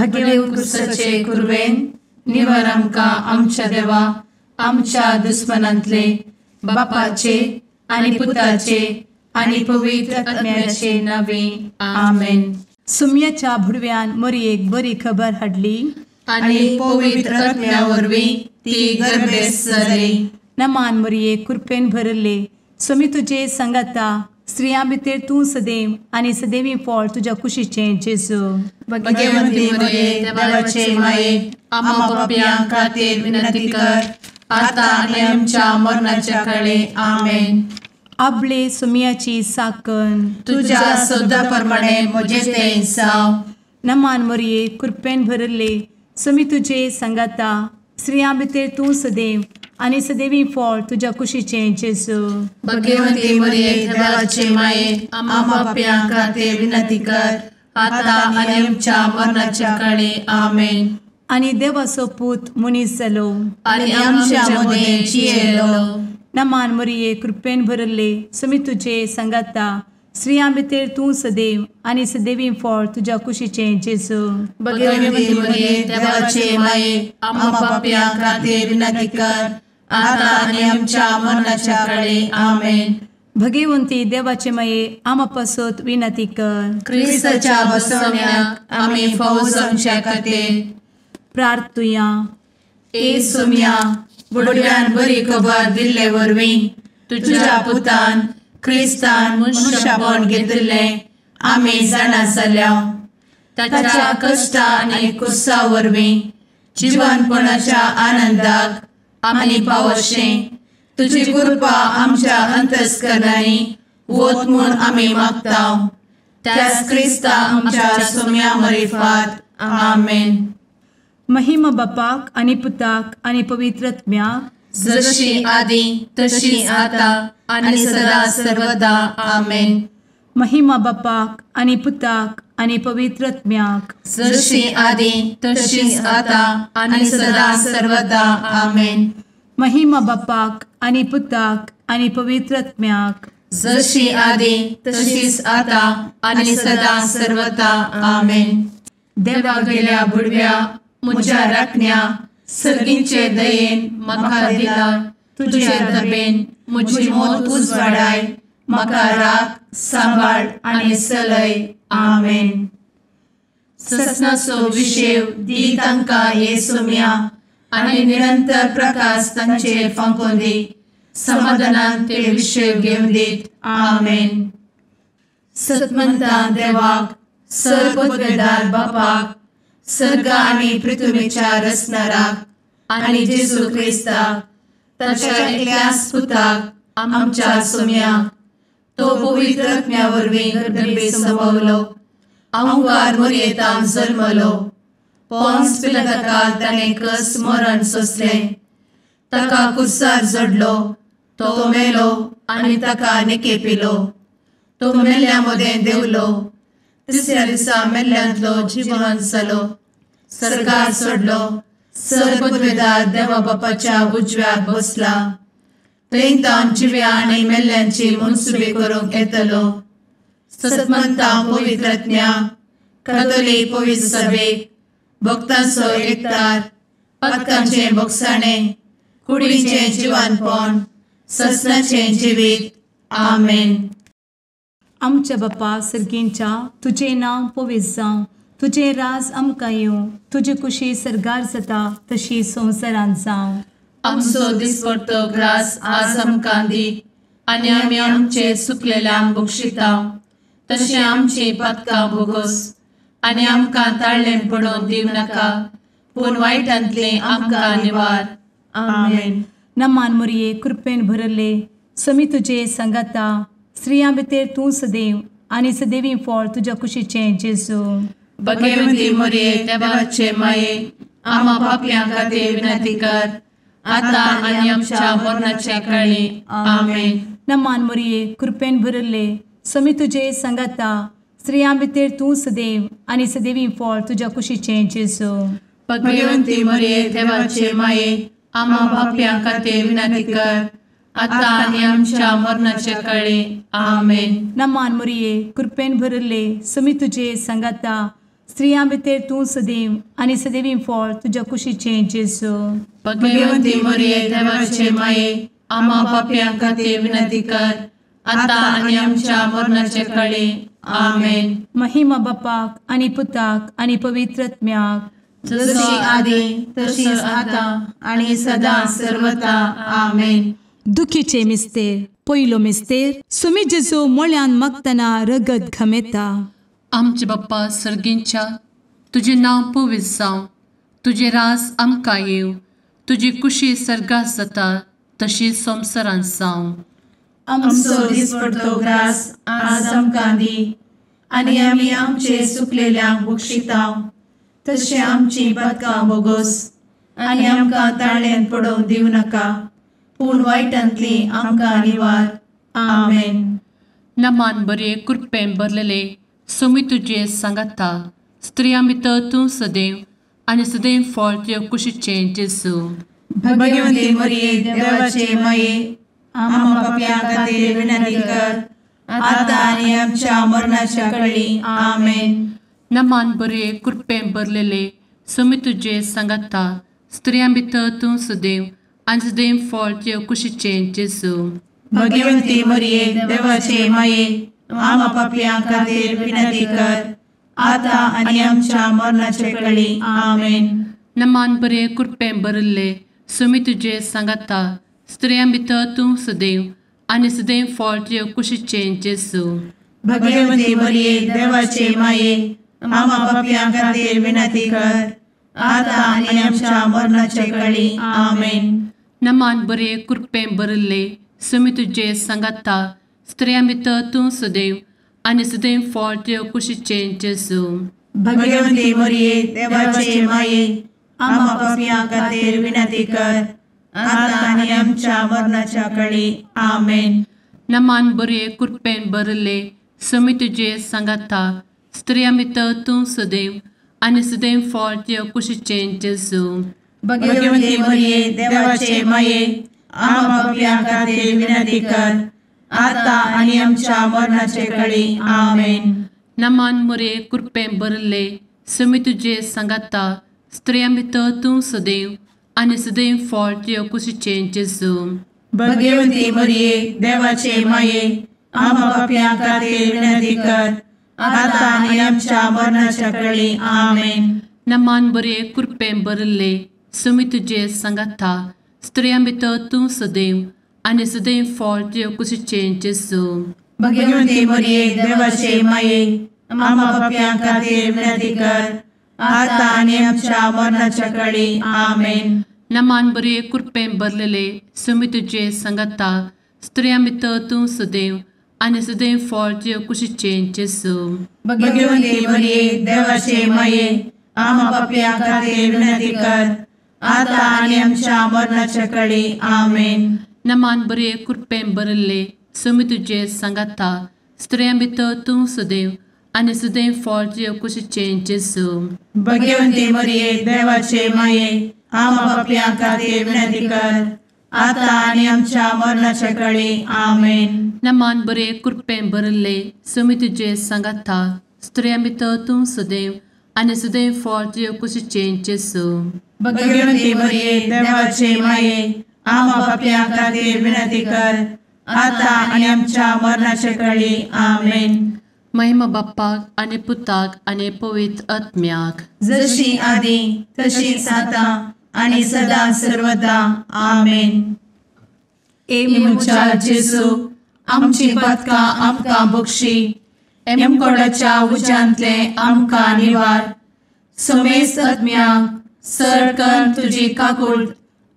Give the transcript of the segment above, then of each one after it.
भगेवन कुर्साचे कुर्वेन निवार आमकां आमच्या देवा आमच्या दुस्मनांतले बापाचे आनी पुताचे आनी पवित्र आत्म्याचे नावे आमेन. सुम्याच्या भुडव्यान मरयेक बरी खबर हाडली आनी पवित्र आत्म्या वरवीं ती गर्भेस जाली. नमान मरयेक कृपेन भरले सुमी तुजे संगता स्त्रियां भितर तूं सदैव आनी सदैवी फळ तुज्या कुशीचें जेजू. भगवंती मरिये देवाचे माये आम्हा पाप्यां खातीर विनंती कर आता आनी आमच्या मरणाच्या काळी आमेन. आपले सुमयाची साकन तुझ्या सोदा प्रमाणे म्हजे तें जाव. नमान मरये कृपेन भरले सुमी तुजे संगता स्त्रियां भितर तूं सदैव आनी सदैवी फळ तुज्या कुशीचें जेजू. भगवंती मरिये देवाचे माये आम्हा पाप्यां खातीर विनंती कर आता आनी आमच्या मरणाच्या काळी आमेन. आनी देवाचो पूत मनीस जालो आनी आमच्या मदीं जियेलो. नमान मरये कृपेन भरले सुमी तुजे संगता स्त्रियां भितर तूं सदैव आनी सदैवी फळ तुज्या कुशीचें जेजू. भगवंती मरिये देवाचे माये आम्हा पाप्यां खातीर विनंती कर आता आनी आमच्या मरणाच्या काळी आमेन. भगवंती देवाचे माये आमा पासत विनंती कर. क्रिस्ताच्या बसवण्याक आमी फावो जावच्या खातीर प्रार्थुया. ए सुम्या बुडव्यान बरी खबर दिल्ले वरवीं तुज्या पुतान क्रिस्तान मनशापण घेतिल्लें आमी जाणा जाल्या. ताच्या कश्टा आनी कुर्सा वरवीं जिवनपणाच्या आनंदाक आमी पावशें तुजी कृपा आमच्या अंतस्करणांनी वत म्हूण आमी मागतांव. त्याच क्रिस्ता आमच्या सुम्या मरिफात आमेन. महिमा बापाक आनी पुताक आनी पवित्र आत्म्याक जशी आदी तशी आता आनी सदा सर्वदा आमेन. महिमा बापाक आनी पुताक आनी पवित्र आत्म्याक जशी आदी तशीच आता आनी सदा सर्वदा आमेन. महिमा बापाक आनी पुताक आनी पवित्र आत्म्याक जशी आदी तशीच आता आनी सदा सर्वदा आमेन. देवा गेल्या बुडव्या म्हज्या राखण्या सर्गींचे दयेन म्हाका दिला तुजे दबेन म्हजी मोत उजवाडाय म्हाका राख सांबाळ आनी चलय आमेन. ससनाचो विशेव दी तांकां हे सुम्या आनी निरंतर प्रकाश तांचेर फांकून दी. समाधानान ते विशेव घेवन दीत आमेन. सतमंता देवाक सर्वपदवेदार बापाक सर्ग आनी पृथ्वीच्या रचणाराक आनी जेजू क्रिस्ताक ताच्या एकल्याच पुताक आमच्या सुम्याक तो पवित्र आत्म्या वरवीं गर्भे संभवलो. अंगार मरयेंत जल्मलो. पोन्स पिलाताकाल ताणें कस मरण सोंसलें. ताका कुर्सार जडलो. तो मेलो आनी ताका निकेपिलो. तो मेल्ल्या मदें देंवलो. तिसऱ्या दिसा मेल्ल्यांतलो जिवंत जालो. सर्गार चडलो. सर्वपदवेदार देवा बापाच्या उजव्याक बसला. थंय तान जिव्या आनी मेल्ल्यांची मनसुबी करूंक येतलो. सतमंता पवित्र आत्म्या कातोलीक पवित्र सभेक भक्तांचो एकठार पातकांचें भोगसाणें कुडीचें जिवनपण ससनाचें जिवीत आमेन. आमच्या बापा सर्गींच्या तुजें नांव पवित्र जावं. तुजें राज आमकां येवं. तुजी कुशी सर्गार जाता तशी संवसारांत जावं. आमचो दिसपडटो ग्रास आज आमकां दी आनी आमी आमचे चुकलेल्यांक बक्षितांव. तशें आमची पातकां भोगोस आनी आमकां ताळ्ळें पडोवन दिव नाका पूण वायटांतलें आमकां निवार आमेन. नमान मरये कृपेन भरले समी तुजे संगता स्त्रियां भितर तूं सदैव आनी सदैवी फळ तुज्या कुशीचें जेजू. भगवंती मरिये देवाचे माये आम्हा पाप्यां खातीर विनंती कर आता आनी आमच्या मरणाच्या काळी आमेन. नमान मरये कृपेन भरले समी तुजे संगता स्त्रियां भितर तूं सदैव आनी सदैवी फळ तुज्या कुशीचें जेजू. भगवंती मरिये देवाचे माये आम्हा पाप्यां खातीर विनंती कर आता आनी आमच्या मरणाच्या काळी आमेन. नमान मरये कृपेन भरले समी तुजे संगता स्त्रियां भितर तूं सदैव आनी सदैवी फळ तुज्या कुशीचें जेजू. भगवंती मरिये देवाचे माये, आम्हा पाप्यां खातीर विनंती कर, आता आनी आमच्या मरणाचे काळी. आमेन. महिमा बापाक आनी पुताक आनी पवित्रत्म्याक, जशी आदी तशीच आता आणि सदा सर्वदा. आमेन. दुखीचे मिस्तेर. पयलो मिस्तेर. सुमी जेजू मोळ्यान मागतना रगत घामेता. आमचे बाप्पा सर्गींच्या, तुझे नांव पवित्र जावं, तुझे रास आमकां येव, तुजी कुशी सर्गात जाता तशी संवसारांत जावं. आमचो दिसपडटो ग्रास आज आमकां दी, आनी आमी आमचे सुकलेल्यांक बक्षितांव, तशें आमची पातकां बोगोस आनी आमकां ताळ्यान पडोवंक दिवं नाका, पूण वायटांतली आमकां निवार. आमेन. नमान बरे कृपेन भरलेले सोमी तुजे सांगाता, स्त्रियां भितर तूं सदैव आनी सदैव फळ तुज्या कुशीचें जेजू. भगवंती मरिये देवाचे माये, आम्हा पाप्यां खातीर विनंती कर, आता आनी आमच्या मरणाच्या काळी. आमेन. नमान बरे कृपेन भरलेले सोमी तुजे सांगाता, स्त्रियां भितर तूं सदैव आनी सदैव फळ तुज्या कुशीचें जेजू. भगवंती मरिये देवाचे माये, आम्हा पाप्यां खातीर विनंती कर, आता आनी आमच्या मरणाचे काळी. आमेन. नमान बरे कृपेन भरले सोमी तुजे सांगाता, स्त्रियां भितर तूं सदैव आनी सदैव फळ तुज्या कुशीचें जेजू. भगवंती मरिये देवाचे माये, आम्हा पाप्यां खातीर विनंती कर, आता आनी आमच्या मरणाचे काळी. आमेन. नमान बरे कृपेन भरले सोमी तुजे सांगाता, स्त्रियां भितर तूं सदैव आनी सदैव फळ तुज्या कुशीचें जेजू. भगवंती मरिये देवाचे माये, आम्हा पाप्यां खातीर विनंती कर, आता आनी आमच्या मरणाच्या काळी. आमेन. नमान बरे कृपेन भरले सोमी तुजे सांगाता, स्त्रियां भितर तूं सदैव आनी सदैव फळ तुज्या कुशीचें जेजू. भगवंती मरिये देवाचे माये, आम्हा पाप्यां खातीर विनंती कर, आता आनी आमच्या मरणाचे काळी. आमेन. नमान बरे कृपेन भरले सोमी तुजे सांगाता, स्त्रियां भितर तूं सदैव आनी सदैव फळ तुज्या कुशीचें जेजू. भगवंती मरिये देवाचे माये, आम्हा पाप्यां खातीर विनंती कर, आता आनी आमच्या मरणाच्या काळी. आमेन. नमान बरे कृपेन भरले सोमी तुजे सांगाता, स्त्रियां भितर तूं सदैव आनी सदैव फळ तुज्या कुशीचें जेजू. भगवंती मरिये देवाचे माये, आम्हा पाप्यां खातीर विनंती कर, आता आनी आमच्या मरणाच्या काळी. आमेन. नमान बरे कृपेन भरलेले सोमी तुजे सांगाता, स्त्रियां भितर तूं सदैव आनी सदैव फळ तुज्या कुशीचें जेजू. भगवंती मरिये देवाचे माये, आम्हा पाप्यां खातीर विनंती कर, आता आनी आमच्या मरणाच्या काळी. आमेन. नमान बरे कृपेन भरले सोमी तुजे सांगाता, स्त्रियां भितर तूं सदैव आनी सदैव फळ तुज्या कुशीचें जेजू. भगवंती मरिये देवाचे माये, आम्हा पाप्यां खातीर विनंती कर, आता आनी आमच्या मरणाच्या काळी. आमेन. नमान बरे कृपेन भरले सोमी तुजे सांगाता, स्त्रियां भितर तूं सदैव आनी सदैव फळ तुज्या कुशीचें जेजू. भगवंती मरिये देवाचे माये, आम्हा पाप्यां खातीर विनंती कर, आता आनी आमच्या मरणाच्या काळी. आमेन. महिमा बाप्पाक आनी पुताक आनी पवित्र आत्म्याक, जशी आदी तशीच आता आनी सदा सर्वदा. आमेन. मुचा जेजू, आमची पातकां आमकां बक्षी, एमकोडाच्या उज्यांतले आमकां निवार. समेस्त आत्म्यांक सरकन तुजी काकूट,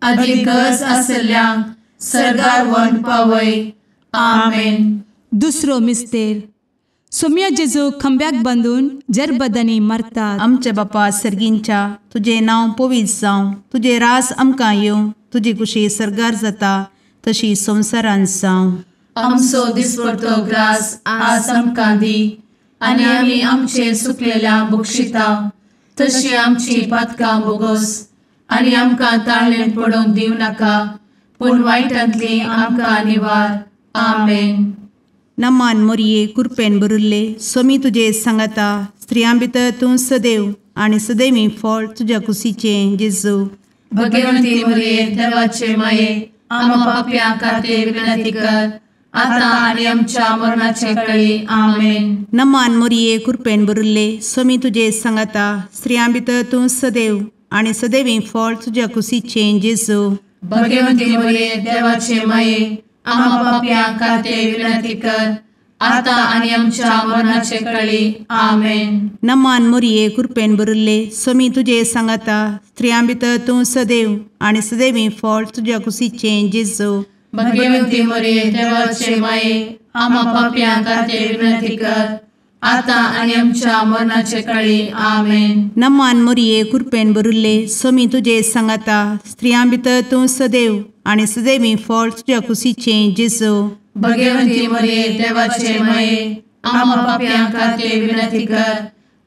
आदी गरज आसल्यांक सर्गार व्हरून पावय. आमेन. दुसरो मिस्तेर. सोम्या जेजू खंब्याक बांदून जरबदांनी मारतात. आमचे बापा सर्गींच्या, तुझे नांव पवित्र जावं, तुझे रास आमकां येवं, तुजी कुशी सर्गार जाता तशी संवसारांत जावं. आमचो दिसपडटो ग्रास आज आमकां दी, आनी आमी आमचे सुकलेल्यांक बक्षितांव, तशी आमची पातकां बोगोस आनी आमकां ताळ्यान पडोवंक दिवं नाका, पूण वायटांतली आमकां निवार. आमेन. नमान मरिये कृपेन भरुल्ले सोमी तुजे सांगाता, स्त्रियां भितर तूं सदैव आणि सदैवी फळ तुझ्या कुशीचें जेजू. भगवंती मरिये देवाचे माये आम्हा पाप्यां खातीर विनंती कर आता आणि आमच्या मरणाचे काळी आमेन. नमान मोरये कृपेन भरिल्ले स्वामी तुजे सांगाता स्त्रियां भितर तूं सदैव आणि सदैवी फळ तुझ्या कुशीचें जेजू. भगवंती मरिये देवाचे माये आम्हा पाप्यां खातीर विनंती कर आता आणि आमच्या मरणाचे काळी आमेन. नमान मोरये कृपेन भरिल्ले स्वामी तुजे सांगाता स्त्रियां भितर तूं सदैव आणि सदैवी फळ तुझ्या कुशीचें जेजू. भगवंती मरिये देवाचे माये आम्हा पाप्यां खातीर विनंती कर आता आणि आमच्या मरणाचे काळी आमेन. नमान मोरये कृपेन भरिल्ले स्वामी तुजे सांगाता स्त्रियां भितर तूं सदैव आणि सदैवी फळ तुझ्या कुशीचें जेजू. भगवंती मरिये देवाचे माये आम्हा पाप्यां खातीर विनंती कर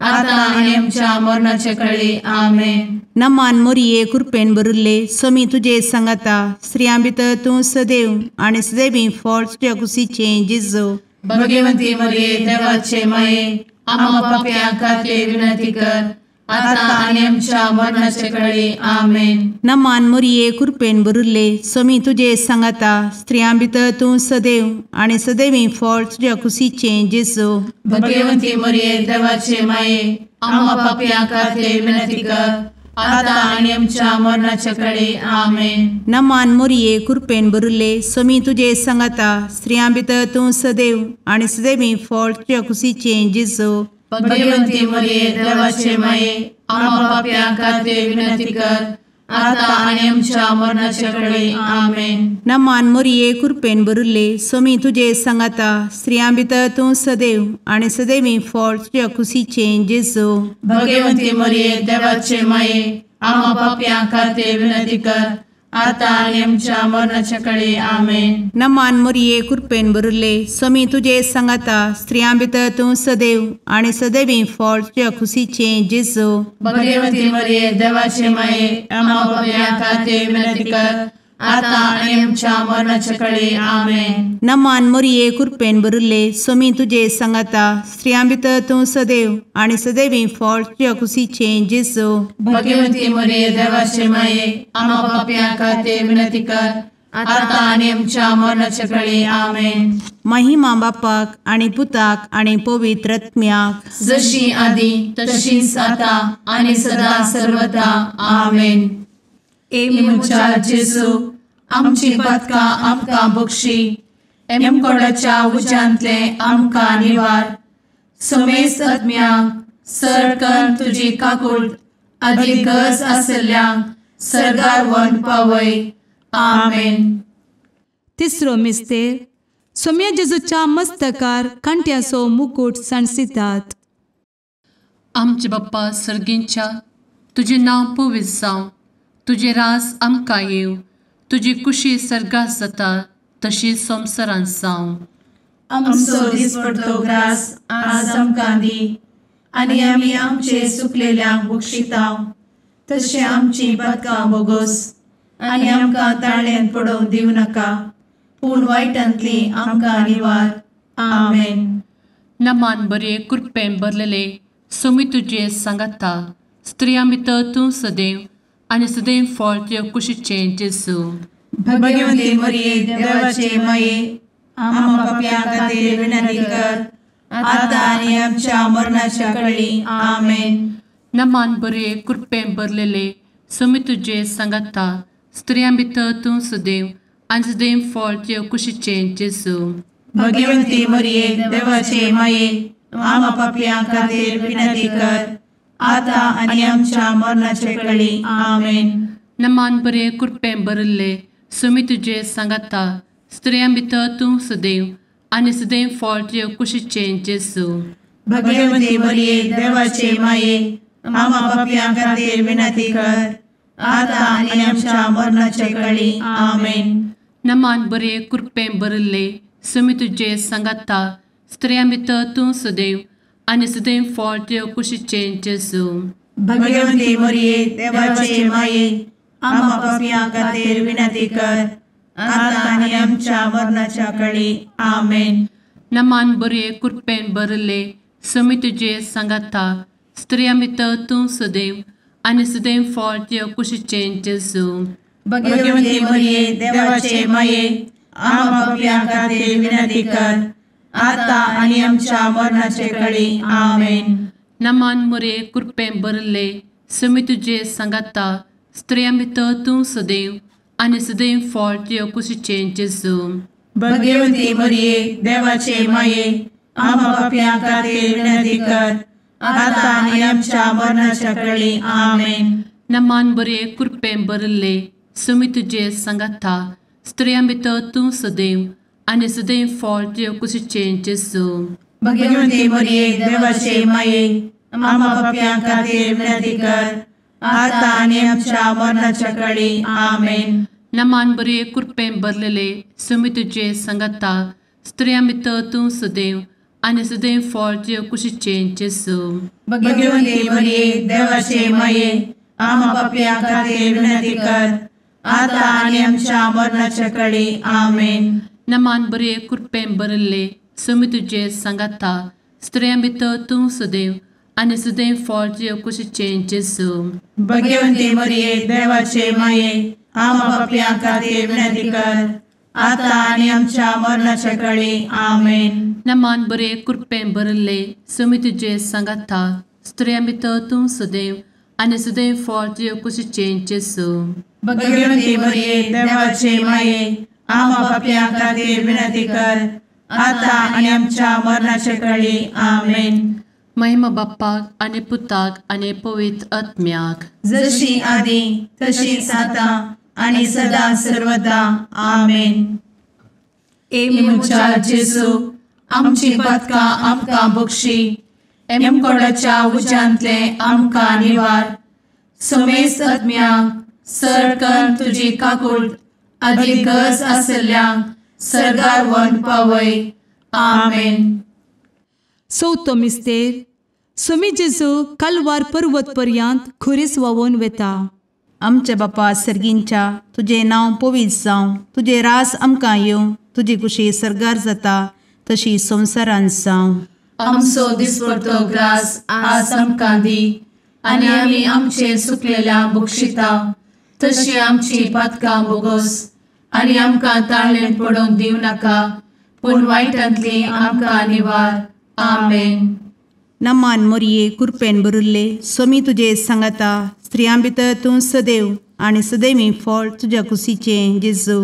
आता आणि आमच्या मरणाचे काळी आमेन. नमान मोरये कृपेन भरिल्ले स्वामी तुजे सांगाता स्त्रियां भितर तूं सदैव आणि सदैवी फळ तुझ्या कुशीचें जेजू. भगवंती मरिये देवाचे माये आम्हा पाप्यां खातीर विनंती कर आता आणि आमच्या मरणाचे काळी आमेन. नमान मोरये कृपेन भरिल्ले स्वामी तुजे सांगाता स्त्रियां भितर तूं सदैव आणि सदैवी फळ तुझ्या कुशीचें जेजू. भगवंती मरिये देवाचे माये आम्हा पाप्यां खातीर विनंती कर आता आणि आमच्या मरणाचे काळी आमेन. नमान मोरये कृपेन भरिल्ले स्वामी तुजे सांगाता स्त्रियां भितर तूं सदैव आणि सदैवी फळ तुझ्या कुशीचें जेजू. भगवंती मरिये देवाचे माये आम्हा पाप्यां खातीर विनंती कर आता आणि आमच्या मरणाचे काळी आमेन. नमान मोरये कृपेन भरिल्ले स्वामी तुजे सांगाता स्त्रियां भितर तूं सदैव आणि सदैवी फळ तुझ्या कुशीचें जेजू. भगवंती मरिये देवाचे माये आम्हा पाप्यां खातीर विनंती कर आता आणि आमच्या मरणाच्या काळी आमेन. नमान मोरये कृपेन भरिल्ले स्वामी तुजे सांगाता स्त्रियां भितर तूं सदैव आणि सदैवी फळ तुझ्या कुशीचें जेजू. भगवंती मरिये देवाचे माये आम्हा पाप्यां खातीर विनंती कर आता आणि आमच्या मरणाच्या काळी आमेन. नमान मोरये कृपेन भरिल्ले स्वामी तुजे सांगाता स्त्रियां भितर तूं सदैव आणि सदैवी फळ तुझ्या कुशीचें जेजू. भगवंती मरिये देवाचे माये आम्हा पाप्यां खातीर विनंती कर आता आणि आमच्या मरणाच्या काळी आमेन. महिमा बापाक आणि पुताक आणि पवित्र आत्म्याक जशी आधी तशीच आता आणि सदा सर्वदा आमेन. एमच्या जेजू आमची पदकां आमकां बक्षी एमकोडाच्या उज्यांतले आमकां निवार. समेस्त आत्म्यांक सरकन तुजी काकूट अधिक गरज आसल्ल्यांक सरगार व्हरून पावय. आमेन. तिसरो मिस्तेर सोम्या जेजूच्या मस्तकार कांट्याचो मुकुट सणसितात. आमचे बाप्पा सर्गींच्या तुझे नांव पवित्र जावं तुझे रास आमकां येव तुजी कुशी सर्गास जाता तशी संवसारांत जावं. आमचो दिसपडटो ग्रास आज आमकां दी आनी आमी आमचे सुकलेल्यांक बक्षितांव तशें आमची पदकां बोगोस आनी आमकां ताळ्यान पडोवंक दिवं नाका पूण वायटांतली आमकां निवार. आमेन. नमान बरे कृपेन भरलेले सोमी तुजे सांगाता स्त्रियां भितर तूं सदैव आनी सदैव फळ तुज्या कुशीचें जेजू. भगवंती मरिये देवाचे माये आम्हा पाप्यां खातीर विनंती कर आता आनी आमच्या मरणाच्या काळी आमेन. नमान बरे कृपेन भरलेले सोमी तुजे सांगाता स्त्रियां भितर तूं सदैव आनी सदैव फळ तुज्या कुशीचें जेजू. भगवंती मरिये देवाचे माये आम्हा पाप्यां खातीर विनंती कर आता आनी आमच्या मरणाचे काळी आमेन. नमान बरे कृपेन भरले सोमी तुजे सांगाता स्त्रियां भितर तूं सदैव आनी सदैव फळ तुज्या कुशीचें जेजू. भगवंती मरिये देवाचे माये आम्हा पाप्यां खातीर विनंती कर आता आनी आमच्या मरणाचे काळी आमेन. नमान बरे कृपेन भरले सोमी तुजे सांगाता स्त्रियां भितर तूं सदैव आनी सदैव फळ तुज्या कुशीचें जेजू. भगवंती मरिये देवाचे माये आम्हा पाप्यां खातीर विनंती कर आता आनी आमच्या मरणाच्या काळी आमेन. नमान बरे कृपेन भरले सुमी तुझे सांगाता स्त्रियां भितर तूं सदैव आनी सदैव फळ तुझ्या कुशीचें जेजू. भगवंती मरिये देवाचे माये आम्हा पापियां खातीर विनंती कर आता आनी आमच्या मरणाचे काळी आमेन. नमान मोरे कृपें भरले सुमी तुझे सांगाता स्त्रियां भितर तूं सदैव आनी सदैव फळ तुझ्या कुशीचें जेजू. भगवंती मरिये देवाचे माये आम्हा पापियां खातीर विनंती कर आता आनी आमच्या मरणाच्या काळी आमेन. नमान बरे कृपें भरले सुमी तुझे सांगाता स्त्रियां भितर तूं सदैव आनी सदैव फळ तुझ्या कुशीचें जेजू. भगवंती मरिये देवाचे माये आम्हा पापियां खातीर विनंती कर आता आनी आमच्या मरणाच्या काळी आमेन. नमान बरे कृपें भरलेले सुमी तुझे सांगाता स्त्रियां भितर तूं सदैव आनी सदैव फळ तुझ्या कुशीचें जेजू. भगवंती मरिये देवाचे माये आम्हा पापियां खातीर विनंती कर आता आनी आमच्या मरणाच्या काळी आमेन. नमान बरे कृपें भरले सुमी तुझे सांगाता स्त्रियां भितर तूं सदैव आनी सदैव फळ तुझ्या कुशीचें जेजू. भगवंती मरिये देवाचे माये आम्हा पापियां खातीर विनंती कर आता आनी आमच्या मरणाच्या काळी आमेन. नमान बरे कृपें भरले सुमी तुझे सांगाता स्त्रियां भितर तूं सदैव आनी सदैव फळ तुझ्या कुशीचें जेजू. भगवंती मरिये देवाचे माये आम्हा पापियां खातीर विनंती कर आता आनी आमच्या मरणाच्या काळी आमेन. महिमा बाप्पाक आनी पुताक आनी पवित्र आत्म्याक जशी आदी तशीच आता आनी सदा सर्वदा आमेन. मुचा जेजू आमची पदकां आमकां बक्षी एमकोडाच्या उज्यांतले आमकां निवार. समेस्त आत्म्यांक सरकन तुजी काकूट अधिक गरज आसल्यांक सरगार व्हरून पावय. आमेन. चवथो मिस्तेर सुमी जेजू कलवार पर्वत पर्यंत खुरीस व्हांवून वेता. आमचे बापा सर्गींच्या तुझे नांव पवित्र जावं, तुझे रास आमकां येवं, तुजी कुशी सरगार जाता तशी संवसारांत जावं. आमचो दिसपडटो ग्रास आज आमकां दी आनी आमी आमचे सुकलेल्यांक बक्षिता तशी आमची पातकां बोगोस आनी आमकां ताळ्ळेन पडोवंक दिवं नाका पूण वायटांतली आमकां निवार. आमेन. नमान मोरये कृपेन भरिल्ले सोमी तुजे सांगाता स्त्रियां भितर तूं सदैव आनी सदैवी फळ तुज्या कुशीचें जेजू.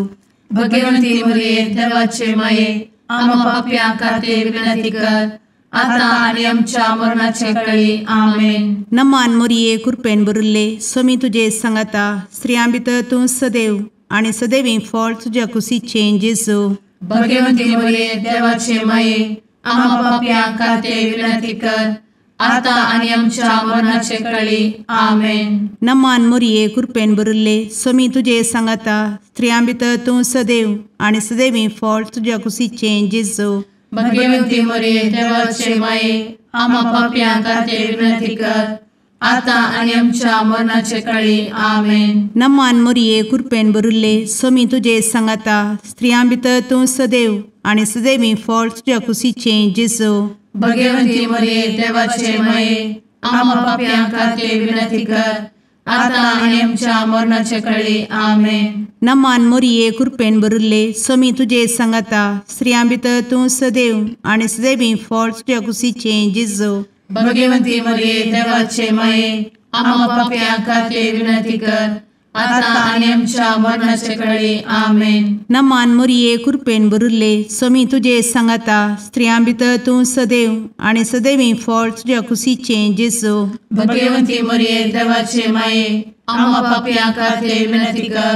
भगवंती मरिये देवाचे माये आम्हा पाप्यां खातीर विनंती कर आता आनी आमच्या मरणाचे काळी. आमेन. नमान मोरये कृपेन भरिल्ले सोमी तुजे सांगाता स्त्रियां भितर तूं सदैव आनी सदैवी फळ तुज्या कुशीचें जेजू. भगवंती मरिये देवाचे माये आम्हा पाप्यां खातीर विनंती कर आता आनी आमच्या मरणाचे काळी. आमेन. नमान मोरये कृपेन भरिल्ले सोमी तुजे सांगाता स्त्रियां भितर तूं सदैव आनी सदैवी फळ तुज्या कुशीचें जेजू. भगवंती मरिये देवाचे माये आम्हा पाप्यां खातीर विनंती कर आता आनी आमच्या मरणाचे काळी. आमेन. नमान मोरये कृपेन भरिल्ले सोमी तुजे सांगाता स्त्रियां भितर तूं सदैव आनी सदैवी फळ तुज्या कुशीचें जेजू. भगवंती मरिये देवाचे माये आम्हा पाप्यां खातीर विनंती कर आता आनी आमच्या मरणाचे काळी. आमेन. नमान मोरये कृपेन भरिल्ले सोमी तुजे सांगाता स्त्रियां भितर तूं सदैव आनी सदैवी फळ तुज्या कुशीचें जेजू. भगवंती मरिये देवाचे माये आम्हा पाप्यां खातीर विनंती कर आता आनी आमच्या मरणाचे काळी. आमेन. नमान मोरये कृपेन भरिल्ले सोमी तुजे सांगाता स्त्रियां भितर तूं सदैव आनी सदैवी फळ तुज्या कुशीचें जेजू. भगवंती मरिये देवाचे माये आम्हा पाप्यां खातीर विनंती कर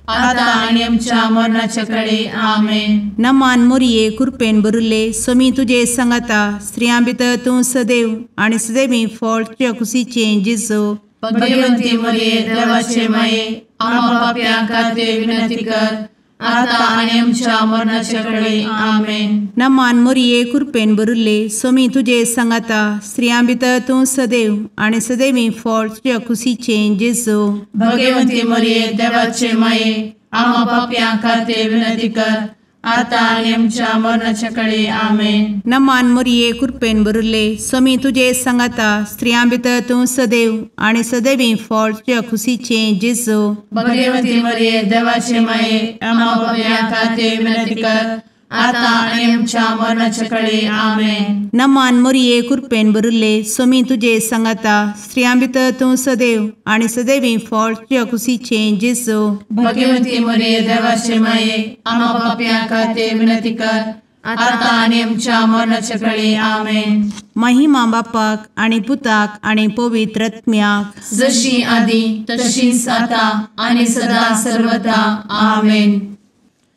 आता आनी आमच्या मरणाचे काळी. आमेन. नमान मोरये कृपेन भरिल्ले सोमी तुजे सांगाता स्त्रियां भितर तूं सदैव आनी सदैवी फळ तुज्या कुशीचें जेजू. भगवंती मरिये देवाचे माये आम्हा पाप्यां खातीर विनंती कर आता आनी आमच्या मरणाचे काळी. आमेन. नमान मोरये कृपेन भरिल्ले सोमी तुजे सांगाता स्त्रियां भितर तूं सदैव आनी सदैवी फळ तुज्या कुशीचें जेजू. भगवंती मरिये देवाचे माये आम्हा पाप्यां खातीर विनंती कर आता आणि आमच्या मरणाच्या काळी आमेन. नमान मोरये कृपेन बरुले स्वामी तुझे सांगाता स्त्रियां भितर तूं सदैव आणि सदैवी फळ तुझ्या खुशीचे जेजू. भगवती मरिये देवाचे माये आम्हा पापियां खातीर विनंती कर, आता आणि आमच्या मरणाच्या काळी आमेन. नमान मोरये कृपेन बरुले स्वामी तुझे सांगाता स्त्रियां भितर तूं सदैव आणि सदैवी फळ तुझ्या खुशीचे जेजू. भगवती मरिये देवाचे माये आम्हा पापियां खातीर विनंती कर, आता आणि आमच्या मरणाच्या काळी आमेन. महिमा बापाक आणि पुताक आणि पवित्र आत्म्याक, जशी आधी तशीच आता आणि सदा सर्वदा आमेन.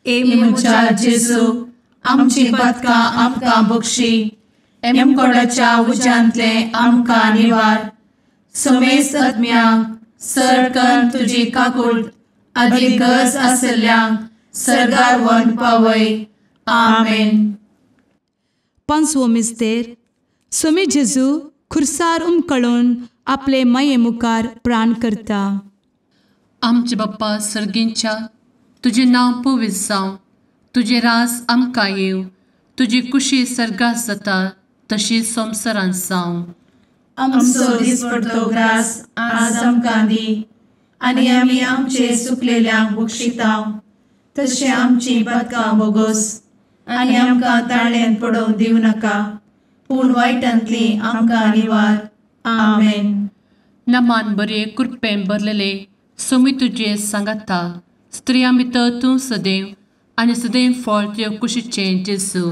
ए मुचा जेजू आमची पदकां आमकां बक्षी, एमकोडाच्या उज्यांतले आमकां निवार. समेस्त आत्म्यांक सरकन तुजी काकूट अधिक गरज आसल्ल्यांक सरगार व्हरून पावय. आमेन. पांचवो मिस्तेर. स्वामी जेजू खुर्सार उमकळून आपले माये मुखार प्राण करता. आमचे बाप्पा सर्गींच्या तुझे नांव पवित्र जावं, तुझे राज आमकां येव, तुजी कुशी सर्गात जाता तशी संवसारांत जावं. आमचो दिसपडटो ग्रास आज आमकां दी, आनी आमी आमचे सुकलेल्यांक बक्षितांव. तशें आमची पदकां बोगोस आनी आमकां ताळ्यान पडोवंक दिवं नाका, पूण वायटांतली आमकां निवार. आमेन. नमान बरे कृपेन भरलेले स्वामी तुझे सांगाता स्त्रियां भितर तूं सदैव आणि सदैव फळ तुझ्या कुशीचे जेजू.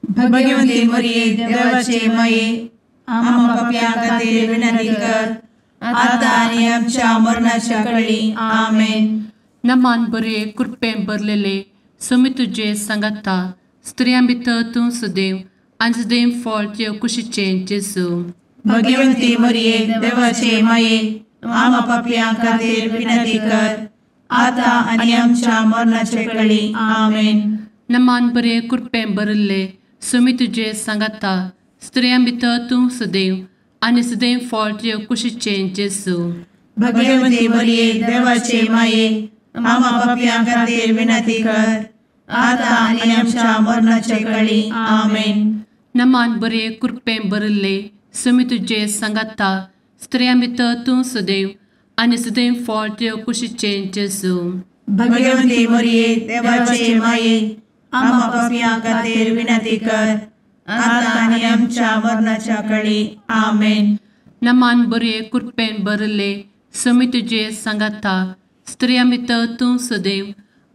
भगवती मरिये देवाचे माये आम्हा पापियां खातीर विनंती कर, आता आनी आमच्या मरणाच्या काळी आमेन. नमान बरे कृपेन भरलेले स्वामी तुझे सांगाता स्त्रियां भितर तूं सदैव आणि सदैव फळ तुझ्या कुशीचे जेजू. भगवती मरिये देवाचे माये आम्हा पापियां खातीर विनंती कर, आता आनी आमच्या मरणाच्या काळी आमेन. नमान बरे कृपेन भरले स्वामी तुझे सांगाता स्त्रियां भितर तूं सदैव आणि सदैव फळ तुझ्या कुशीचे जेजू. भगवती मरिये देवाचे माये आम्हा पापियां खातीर विनंती कर, आता आनी आमच्या मरणाच्या काळी आमेन. नमान बरे कृपेन भरले स्वामी तुझे सांगाता स्त्रियां भितर तूं सदैव आणि सदैव फळ तुझ्या कुशीचे जेजू. भगवती मरिये देवाचे माये आम्हा पापियां खातीर विनंती कर, आता आनी आमच्या मरणाच्या काळी आमेन. नमान बरे कृपेन भरले स्वामी तुझे सांगाता स्त्रियां भितर तूं सदैव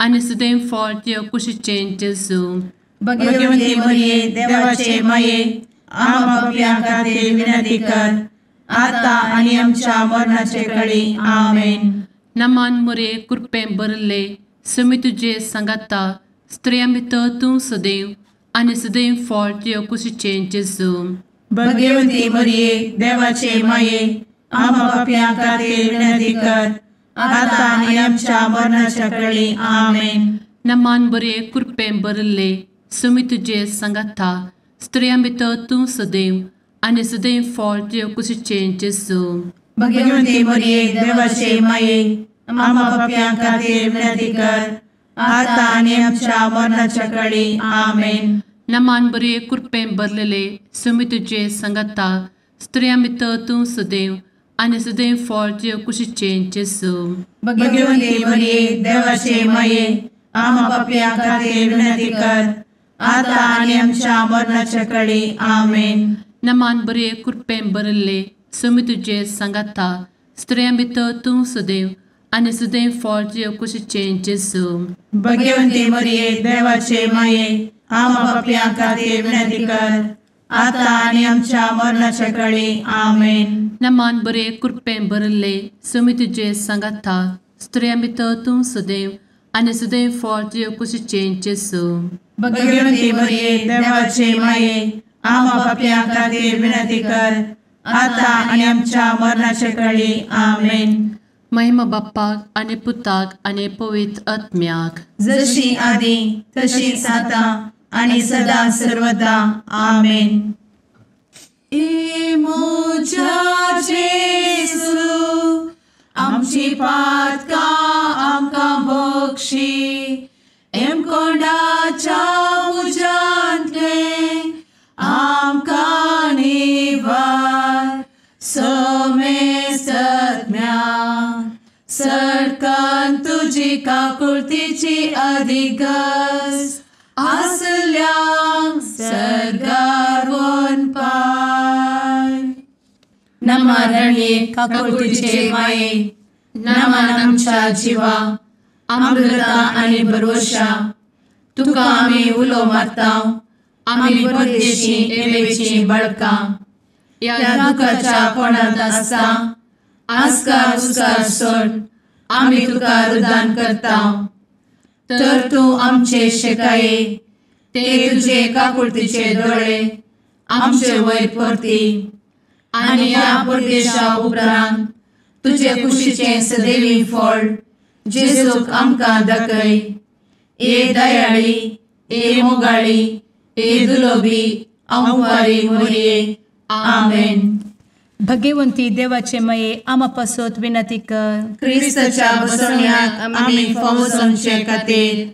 आणि सदैव फळ तुझ्या कुशीचे जेजू. भगवती मरिये देवाचे माये आम्हा पापियां खातीर विनंती कर, आता आनी आमच्या मरणाच्या काळी आमेन. नमान बरे कृपेन भरले स्वामी तुझे सांगाता स्त्रियां भितर तूं सदैव आणि सदैव फळ तुझ्या कुशीचे जेजू. भगवती मरिये देवाचे माये आम्हा पापियां खातीर विनंती कर, आता आनी आमच्या मरणाच्या काळी आमेन. नमान बरे कृपेन भरले स्वामी तुझे सांगाता स्त्रियां भितर तूं सदैव आणि सदैव फळ तुझ्या कुशीचे जेजू. भगवती मरिये देवाचे माये आम्हा पापियां खातीर विनंती कर, आता आनी आमच्या मरणाच्या काळी आमेन. नमान बरे कृपेन भरलेले स्वामी तुझे सांगाता स्त्रियां भितर तूं सदैव आणि सदैव फळ तुझ्या कुशीचे जेजू. भगवती मरिये देवाचे माये आम्हा पापियां खातीर विनंती कर, आता आनी आमच्या मरणाच्या काळी आमेन. नमान बरे कृपेन भरले स्वामी तुझे सांगाता स्त्रियां भितर तूं सदैव आणि सदैव फळ तुझ्या कुशीचे जेजू. भगवती मरिये देवाचे माये आम्हा पापियां खातीर विनंती कर, आता आनी आमच्या मरणाच्या काळी आमेन. नमान बरे कृपेन भरले स्वामी तुझे सांगाता स्त्रियां भितर तूं सदैव आणि सदैव फळ तुझ्या कुशीचे जेजू. भगवती मरिये देवाचे माये आम्हा पापियां खातीर विनंती कर, आता आनी आमच्या मरणाच्या काळी आमेन. महिमा बाप्पाक आणि पुताक आणि पवित्र आत्म्याक, जशी आधी तशीच आता आणि सदा सर्वदा आमेन. ए मोजा जेसू आमची पातकां आमकां बक्षी, एम कोंडाच्या तुजी काकुळतीची अधिगस आसल्या सरगार वन पाय. नमारणे काकुळतीचे माये नमान आमच्या जिवा अमृता आणि भरोशा तुका आम्ही उलो मारता. आम्ही परदेशी येवेची बळका या दुखाच्या कोणात असता आस्कार उस्कार सोड आम्ही तुका रुदान करता. तर तू आमचे शेकाये ते तुझे काकुळतीचे डोळे आमचे वयर परती आणि या परदेशा उपरांत तुझे कुशीचे सदैवी फळ जेजूक आमकां दाखय. ए दयाळी ए मोगाळी ए दुलोबी अंवारी मोरये. आमेन. भगवंती देवाचे मये आमापासोत विनंती कर. क्रिस्ताच्या बसवण्याक आम्ही फावो समचे खातीर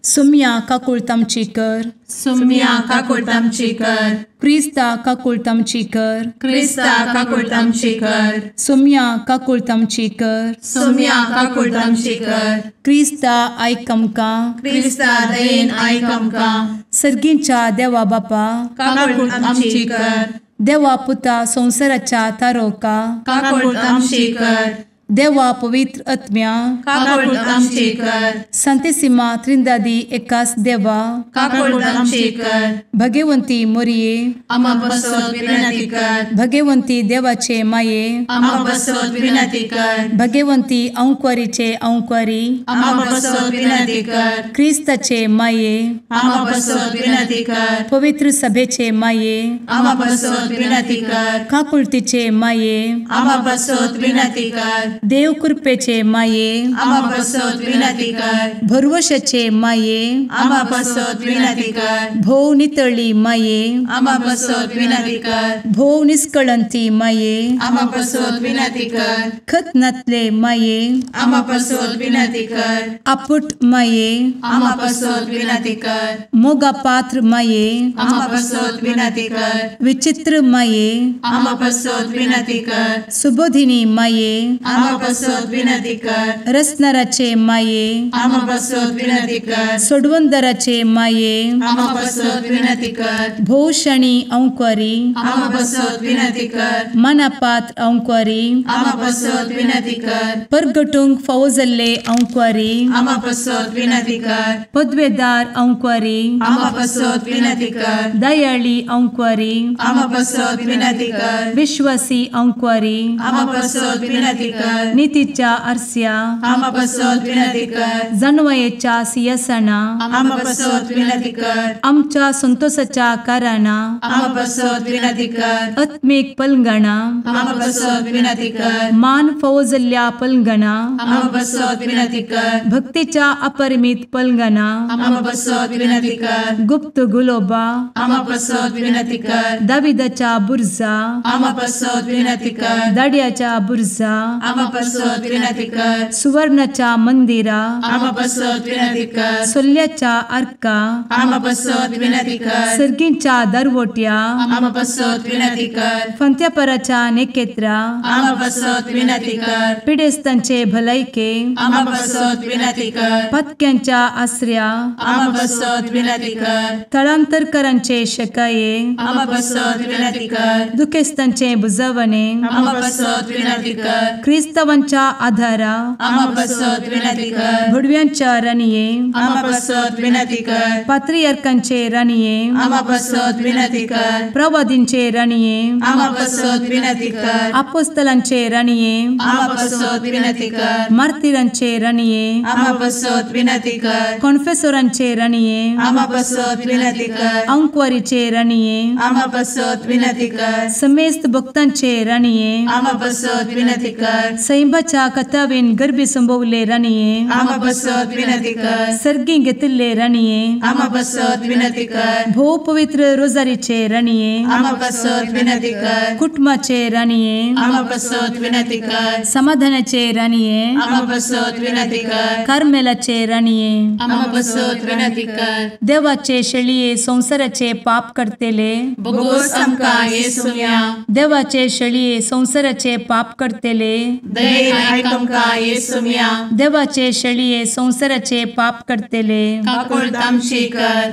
सुम्या काकुळतामची कर. सुम्या काकुळतामची कर. क्रिस्ता काकुळतामची कर. क्रिस्ता काकुळतामची कर. सुम्या काकुळतामची कर. सुम्या काकुळतामची कर. क्रिस्ता आयक आमकां. क्रिस्ता दयेन आयक आमकां. सर्गींच्या देवा बापा काकुळतामची कर. देवा पुता संसाराच्या तारोका काकुळतामची कर. देवा पवित्र आत्म्या काकुळतामची कर. सांतेसिमा त्रिंदादी एकाच देवा काकुळतामची कर. भगवंती मोरये आम्हा बसवत विनंती कर. भगवंती देवाचे माये आम्हा बसवत विनंती कर. भगवंती अंक्वारीचे अंक्वारी आम्हा बसवत विनंती कर. ख्रिस्ताचे माये आम्हा बसवत विनंती कर. पवित्र सभेचे माये आम्हा बसवत विनंती कर. काकुळतीचे माये आम्हा बसवत विनंती कर. देव कृपेचे माये आम्हा बसवत विनंती कर. भरवशाचे माये आम्हा बसवत विनंती कर. भोव नितळी माये आम्हा बसवत विनंती कर. भोव निष्कळंती माये आम्हा बसवत विनंती कर. खतनातले माये आम्हा बसवत विनंती कर. आपुट माये आम्हा बसवत विनंती कर. मोगा पात्र माये आम्हा बसवत विनंती कर. विचित्र माये आम्हा बसवत विनंती कर. सुबोधिनी माये आम्हा बसवत विनंती कर. रसनाराचे माये आम्हा बसवत विनंती कर. सोडवंदराचे माये आम्हा बसवत विनंती कर. भोषणी अंक्वारी आम्हा बसवत विनंती कर. मनापात्र अंक्वारी आम्हा बसवत विनंती कर. परगटूंक फौजल्ले अंक्वारी आम्हा बसवत विनंती कर. पदवेदार अंक्वारी आम्हा बसवत विनंती कर. दयाळी अंक्वारी आम्हा बसवत विनंती कर. विश्वासी अंक्वारी आम्हा बसवत विनंती कर. नीतीच्या आरस्या आम्हा बसवत विनंती कर. जणवयेच्या सिंहासना आम्हा बसवत विनंती कर. आमच्या संतोषाच्या कारणा आम्हा बसवत विनंती कर. आत्मिक पलंगणा आम्हा बसवत विनंती कर. मान फौजल्ल्या पलंगणा आम्हा बसवत विनंती कर. भक्तीच्या अपरिमित पलंगणा आम्हा बसवत विनंती कर. गुप्त गुलोबा आम्हा बसवत विनंती कर. दाविदाच्या बुरजा आम्हा बसवत विनंती कर. दाडियाच्या बुरजा आम्हा बसवत विनंती कर. सुवर्णाच्या मंदिरा आम्हा बसवत विनंती कर. सोल्याच्या अर्का आम्हा बसवत विनंती कर. सर्गींच्या दरवोट्या आम्हा बसवत विनंती कर. फंत्यापराच्या नेकेत्रा आम्हा बसवत विनंती कर. पिडेस्तांचे भलायके आम्हा बसवत विनंती कर. पथक्यांच्या आश्रया आम्हा बसवत विनंती कर. स्थळांतरकरांचे शकाये आम्हा बसवत विनंती कर. दुखेस्तांचे बुजावणे आम्हा बसवत विनंती कर. ख्रिस्तवांच्या आधारा आम्हा बसवत विनंती कर. भडव्यांच्या राणीये आम्हा बसवत विनंती कर. पात्रियार्कांचे राणीये आम्हा बसवत विनंती कर. प्रवादींचे राणीये आम्हा बसवत विनंती कर. अपोस्तलांचे राणीये आम्हा बसवत विनंती कर. मार्तिरांचे राणीये आम्हा बसवत विनंती कर. कॉन्फेसोरांचे राणीये आम्हा बसवत विनंती कर. अंक्वारीचे राणीये आम्हा बसवत विनंती कर. समेस्त भक्तांचे राणीये आम्हा बसवत विनंती कर. सैंबाच्या कथावेन गर्भी संभवले राणीये आम्हा बसवत विनंती कर. सर्गी घेतले राणीये आम्हा बसवत विनंती कर. भो पवित्र रोजारीचे राणीये आम्हा बसवत विनंती कर. कुटुंबाचे राणीये आम्हा बसवत विनंती कर. समाधानाचे राणीये आम्हा बसवत विनंती कर. कार्मेलाचे राणीये आम्हा बसवत विनंती कर. देवाचे शेळीये संसाराचे पाप करतेले बघोस आमकां येसुया. देवाचे शेळीये संसाराचे पाप करतेले दये आयक आमकां येसू मिया. देवाचे शेळये संवसाराचे पाप करतेले. काकूळ आमची कर.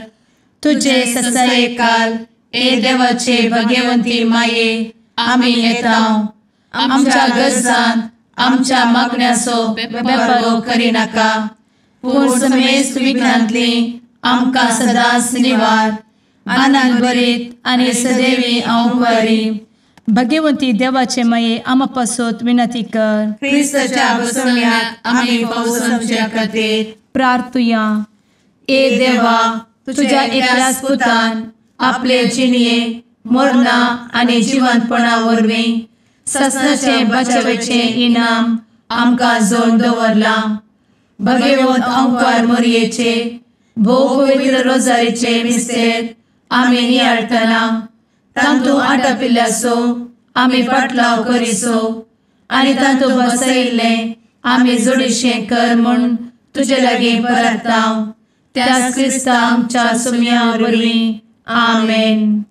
तुझे ससाये काल ए देवाचे भगवंती माये आमी येताव. आमच्या गरजांत आमच्या मागण्याचो बेपारो करिनाका. पूण समेस्त विघ्नांतली आमकां सदांच निवार. आनंद बरीत आनी सदैवी आंवकारी. भगवंती देवाचे माये आमा पासत विनंती कर. क्रिस्ताच्या बसवण्यात आमी पावसाच्या खातीर प्रार्थुया. ए देवा, तुझ्या एकल्याच पुतान आपले जिणये मरणा आनी जिवंतपणा वरवीं ससनाचे बचावेचे इनाम आमकां जोड दवरला. भगवंत आंवकार मोरयेचे भोव पवित्र रोजारीचे मिस्तेर आमी नियाळटना तांतू आटापिल्ल्याचो आमी पाटलाव करिसो आनी तांतू बसयिल्ले आमी जोडिशें कर म्हूण तुजे लागीं परतांव. त्याच क्रिस्ता आमच्या सुम्या वरवीं. आमेन.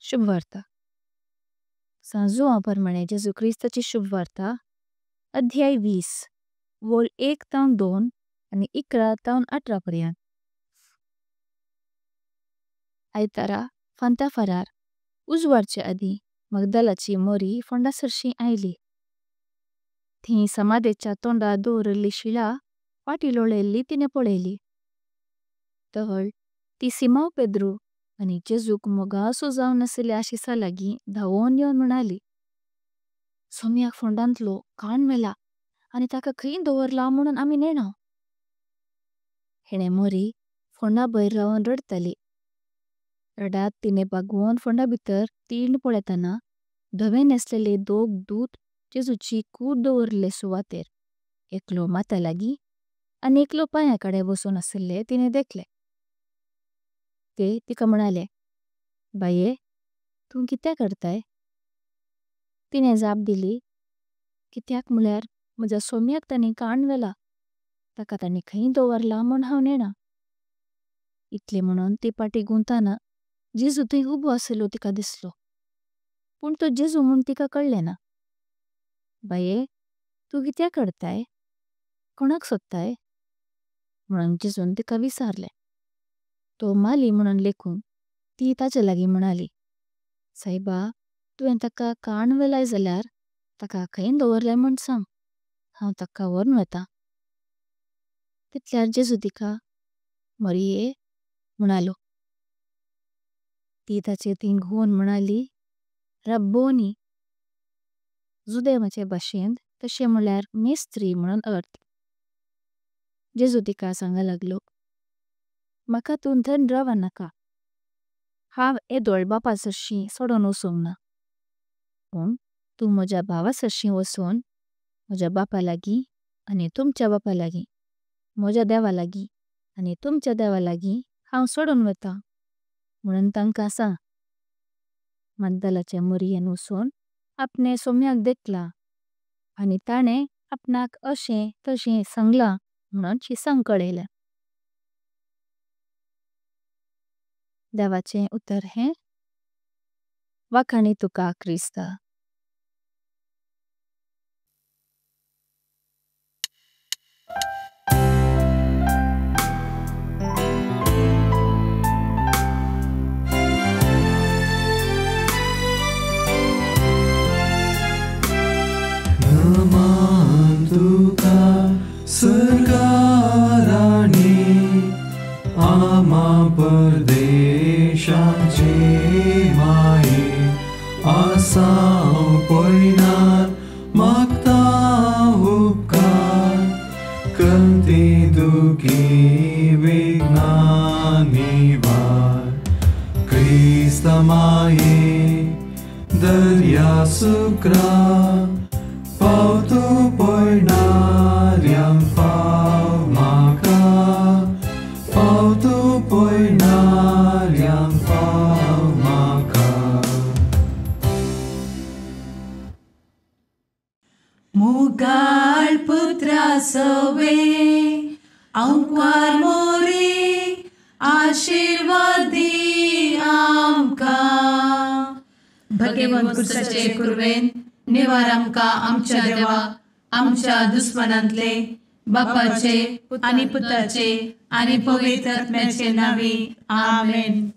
शुभ वार्ता. सांजो प्रमाणे जेजू क्रिस्ताची शुभ वार्ता अध्याय 20 वोल 1-2 आणि 11-18 पर्यंत. आयतारा फांता फरार उजवाडचे आदी मगदलाची मोरी फोंडासरशी आयली. थी समाधेच्या तोंडा दवरली शिळा फाटी लोळयल्ली तिने पळयली. तहळ ती सिमाव पेद्रू आनी जेजूक मोगासो जावन आशिल्ल्या आशिसा लागीं धांवोन येवन म्हणाली, सोम्याक फोंडांतलो काण मेला आनी ताका खंय दवरला म्हणून आमी नेणाव. हेणे मोरी फोंडा भायर रावन रडताली. रडात तिने बागवून फोंडा भितर तीण पळयतना धवे नेसलेले 2 दूत जेजूची कूड दवरले सुवातेर एकलो माथा लागीं आनी एकलो पांया कडेन बसून आशिल्ले तिने देखले. ते तिका म्हणाले, बाये, तूं कित्याक करताय? तिने जाप दिली, कित्याक म्हळ्यार म्हज्या सोम्याक तांणी काण व्हेला, ताका तांणी खंय दवरला म्हूण हांव नेना. इतले म्हणून ती पाटी गुंतना जेजू थंय उबो आशिल्लो तिका दिसलो. पूण तो जेजू म्हूण तिका कळ्ळें ना. बाये, तूं कित्याक करताय? कोणाक सोदताय? म्हणून जेजून तिका विचारले. तो माली म्हणून लेखून ती ताचे लागीं म्हणाली, सायबा, तुवें ताका काण व्हेलाय जाल्यार ताका खंय दवरलाय म्हूण सांग, हांव ताका व्हरून वतां. तितल्यार जेजू तिका मोरये म्हणालो. ती ताचे थंय घुवन म्हणाली, रब्बोनी. जुदेवाचे भाशेंत तशें म्हळ्यार मेस्त्री म्हणून अर्थ. जेजू तिका सांगा लागलो, म्हाका तूं थंय रावं नाका. हांव येदोळ बापा सरशीं सोडून वचूंक ना. पूण तूं म्हज्या भावा सरशीं वचून म्हज्या बापा लागीं आनी तुमच्या बापा लागीं, म्हज्या देवा लागीं आनी तुमच्या देवा लागीं हांव सोडून वतां म्हणून तांकां सांग. मगदलाचे मोरयेन वचून आपणे सोम्याक देखला आनी ताणें आपणाक अशें तशें सांगलां म्हणून शिसांक कळयलें. देवाचें उतर हें, वाखाणी तुका क्रिस्ता. सरकाराने आमा परदेशाचे माये आसां पयनार मागता उपकार कंती दुखी विघ्नांनी वार. क्रिस्ता माये दर्या सुक्रा पावतो पयणाऱ्यांक पाव म्हाका, पावतो पयणाऱ्यांक पाव म्हाका. मुगाळ पुत्रा सवे आंवकार मोरी आशीर्वाद दी आमकां. भगवंत कुर्साचे कुरवेन निवार आमकां आमच्या देवा आमच्या दुस्मनांतले बापाचे आनी पुताचे आनी पवित्र आत्म्याचे नांवी आमेन.